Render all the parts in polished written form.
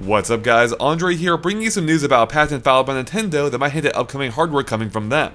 What's up guys, Andre here, bringing you some news about a patent filed by Nintendo that might hint at upcoming hardware coming from them.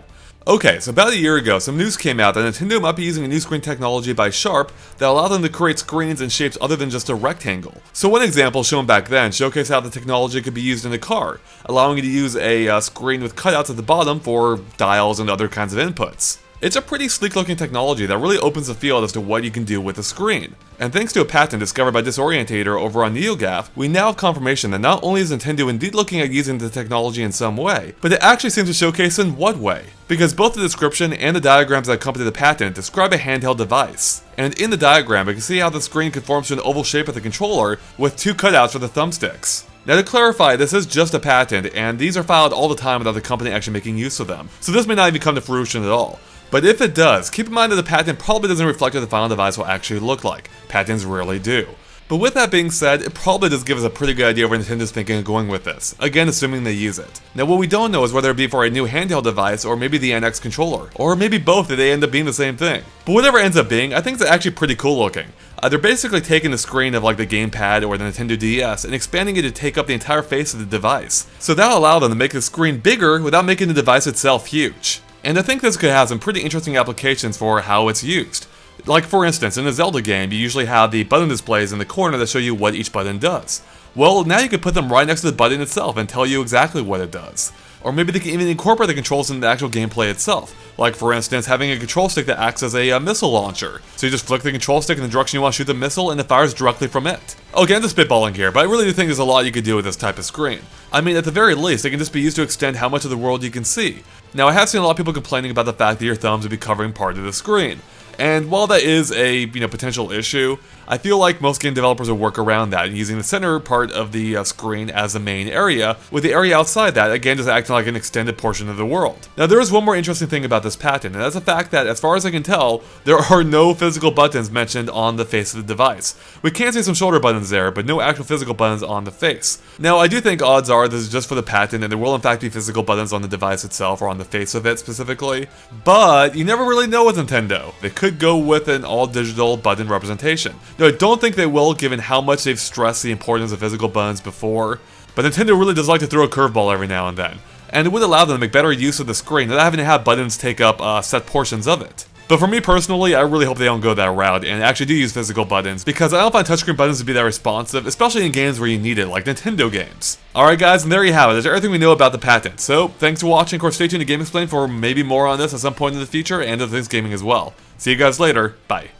Okay, so about a year ago, some news came out that Nintendo might be using a new screen technology by Sharp that allowed them to create screens in shapes other than just a rectangle. So one example shown back then showcased how the technology could be used in a car, allowing you to use a screen with cutouts at the bottom for dials and other kinds of inputs. It's a pretty sleek looking technology that really opens the field as to what you can do with a screen. And thanks to a patent discovered by Disorientator over on NeoGAF, we now have confirmation that not only is Nintendo indeed looking at using the technology in some way, but it actually seems to showcase in what way. Because both the description and the diagrams that accompany the patent describe a handheld device. And in the diagram, we can see how the screen conforms to an oval shape of the controller with two cutouts for the thumbsticks. Now to clarify, this is just a patent, and these are filed all the time without the company actually making use of them, so this may not even come to fruition at all. But if it does, keep in mind that the patent probably doesn't reflect what the final device will actually look like. Patents rarely do. But with that being said, it probably does give us a pretty good idea of where Nintendo's thinking of going with this, again assuming they use it. Now what we don't know is whether it be for a new handheld device or maybe the NX controller, or maybe both if they end up being the same thing. But whatever it ends up being, I think it's actually pretty cool looking. They're basically taking the screen of like the gamepad or the Nintendo DS and expanding it to take up the entire face of the device. So that'll allow them to make the screen bigger without making the device itself huge. And I think this could have some pretty interesting applications for how it's used. Like for instance, in a Zelda game, you usually have the button displays in the corner that show you what each button does. Well, now you can put them right next to the button itself and tell you exactly what it does. Or maybe they can even incorporate the controls in the actual gameplay itself. Like for instance, having a control stick that acts as a missile launcher. So you just flick the control stick in the direction you want to shoot the missile and it fires directly from it. Okay, I'm just spitballing here, but I really do think there's a lot you could do with this type of screen. I mean, at the very least, it can just be used to extend how much of the world you can see. Now, I have seen a lot of people complaining about the fact that your thumbs would be covering part of the screen. And while that is a potential issue, I feel like most game developers will work around that, using the center part of the screen as the main area, with the area outside that, again, just acting like an extended portion of the world. Now, there is one more interesting thing about this patent, and that's the fact that, as far as I can tell, there are no physical buttons mentioned on the face of the device. We can see some shoulder buttons there, but no actual physical buttons on the face. Now, I do think odds are this is just for the patent, and there will in fact be physical buttons on the device itself, or on the face of it specifically, but you never really know with Nintendo. They could go with an all-digital button representation. Now, I don't think they will, given how much they've stressed the importance of physical buttons before, but Nintendo really does like to throw a curveball every now and then, and it would allow them to make better use of the screen without having to have buttons take up set portions of it. But for me personally, I really hope they don't go that route and actually do use physical buttons, because I don't find touchscreen buttons to be that responsive, especially in games where you need it, like Nintendo games. Alright guys, and there you have it. That's everything we know about the patent. So, thanks for watching. Of course, stay tuned to GameXplain for maybe more on this at some point in the future, and other things gaming as well. See you guys later. Bye.